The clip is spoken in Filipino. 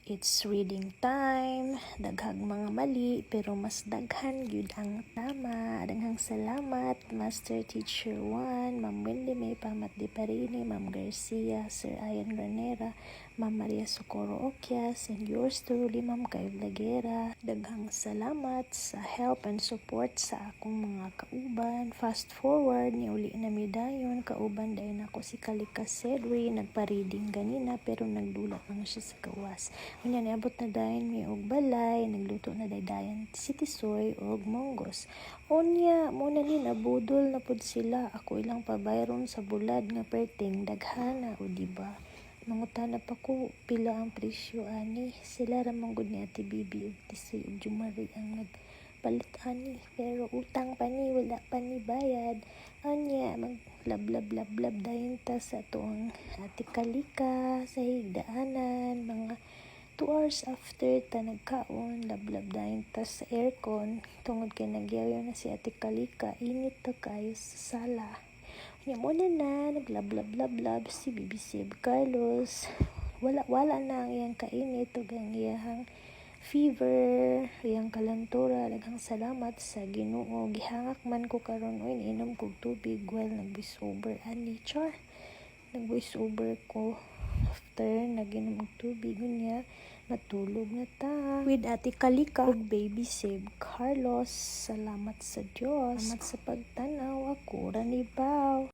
It's reading time, daghang mga mali, pero mas daghan gyud ang tama. Daghang salamat, Master Teacher 1, Ma'am Wendy May Pamat de Parini, Ma'am Garcia, Sir Ian Ranera, Ma'am Maria Socorro Oquias, and yours truly, Ma'am Kay Lagera. Daghang salamat sa help and support sa akong mga kauban. Fast forward, niuli na midayon, kauban dahil ako si Kalika Cedri, nagpa-reading ganina, pero nagdulat lang siya sa gawas. Unya niabot na dayon mi og balay, nagluto na dayon si Tisoy og monggos. Unya muna ni nabudol na pud sila, ako ilang pabayron sa bulad nga perting daghana o diba. Mangutana pa ko pila ang presyo ani. Sila ra man gud ni Ate Bibi ug Tisoy ug Jumari ang nagpalit ani, pero utang pa ni, wala pa ni bayad. Anya mag lablab dayon ta sa tuang Ate Kalika sa higdaanan, mga 2 hours after ta nagkaon, lablab dayon ta sa aircon, tungod kay nagyayo na si Ate Kalika, init to kayo sa sala. Nya muna na, naglablab si BBC Carlos, wala na ang iyang kainit ug ang iyang fever, iyang kalantura. Daghang salamat sa Ginoo, gihangak man ko karon oy, inom kog tubig while nag-voice over ani, char. Nag-voice over ko after naginom og tubig, unya matulog na ta with Ate Kalika ug Baby Save Carlos. Salamat sa Dios, salamat sa pagtanaw, ako ra ni Bao.